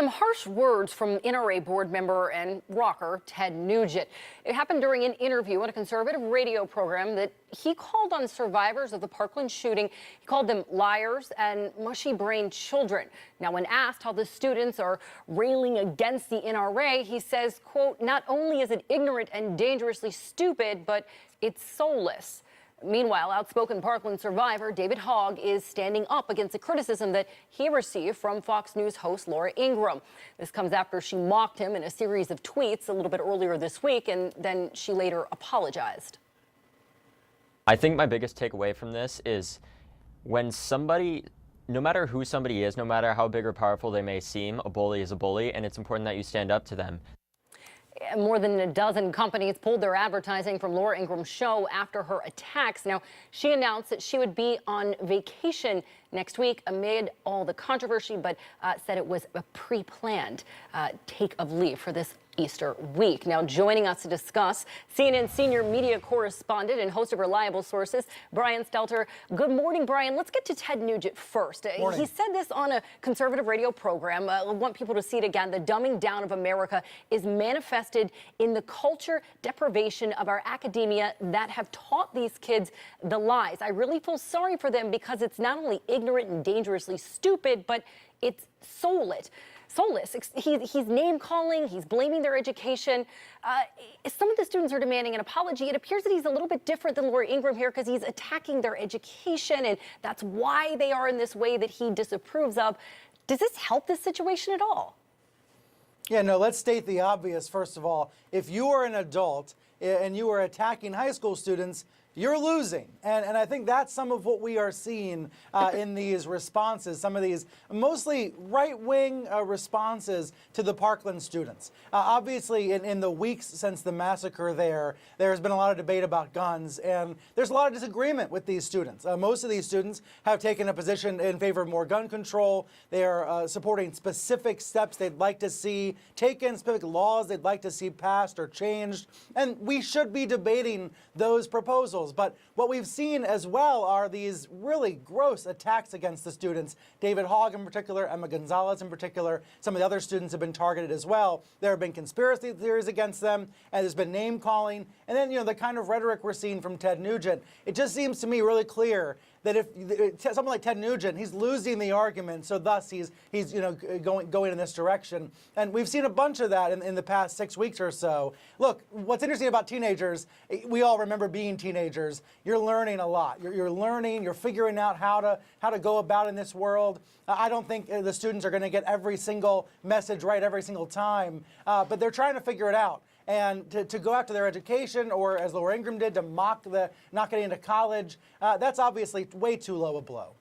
Some harsh words from NRA board member and rocker Ted Nugent. It happened during an interview on a conservative radio program that he called on survivors of the Parkland shooting. He called them liars and mushy-brained children. Now, when asked how the students are railing against the NRA, he says, quote, "Not only is it ignorant and dangerously stupid, but it's soulless." Meanwhile, outspoken Parkland survivor David Hogg is standing up against the criticism that he received from Fox News host Laura Ingraham. This comes after she mocked him in a series of tweets a little bit earlier this week, and then she later apologized. I think my biggest takeaway from this is when somebody, no matter who somebody is, no matter how big or powerful they may seem, a bully is a bully, and it's important that you stand up to them. More than a dozen companies pulled their advertising from Laura Ingraham's show after her attacks. Now, she announced that she would be on vacation next week amid all the controversy, but said it was a pre-planned take of leave for this Easter week. Now, joining us to discuss, CNN senior media correspondent and host of Reliable Sources, Brian Stelter. Good morning, Brian. Let's get to Ted Nugent first. He said this on a conservative radio program. I want people to see it again. The dumbing down of America is manifested in the culture deprivation of our academia that have taught these kids the lies. I really feel sorry for them because it's not only ignorant and dangerously stupid, but it's soulless. He's name-calling, he's blaming their education. Some of the students are demanding an apology. It appears that he's a little bit different than Laura Ingraham here because he's attacking their education, and that's why they are in this way that he disapproves of. Does this help this situation at all? Yeah, no, let's state the obvious, first of all. If you are an adult and you are attacking high school students, you're losing. And I think that's some of what we are seeing in these responses, some of these mostly right-wing responses to the Parkland students. Obviously, in the weeks since the massacre there has been a lot of debate about guns, and there's a lot of disagreement with these students. Most of these students have taken a position in favor of more gun control. They are supporting specific steps they'd like to see taken, specific laws they'd like to see passed or changed, and we should be debating those proposals. But what we've seen as well are these really gross attacks against the students. David Hogg in particular, Emma Gonzalez in particular, some of the other students have been targeted as well. There have been conspiracy theories against them, and there's been name calling. And then, the kind of rhetoric we're seeing from Ted Nugent. It just seems to me really clear that if someone like Ted Nugent, he's losing the argument, so thus he's going in this direction. And we've seen a bunch of that in the past 6 weeks or so. Look, what's interesting about teenagers, we all remember being teenagers. You're learning a lot. You're learning, you're figuring out how to go about in this world. I don't think the students are going to get every single message right every single time, but they're trying to figure it out. And to go after their education, or as Laura Ingraham did, to mock not getting into college, that's obviously way too low a blow.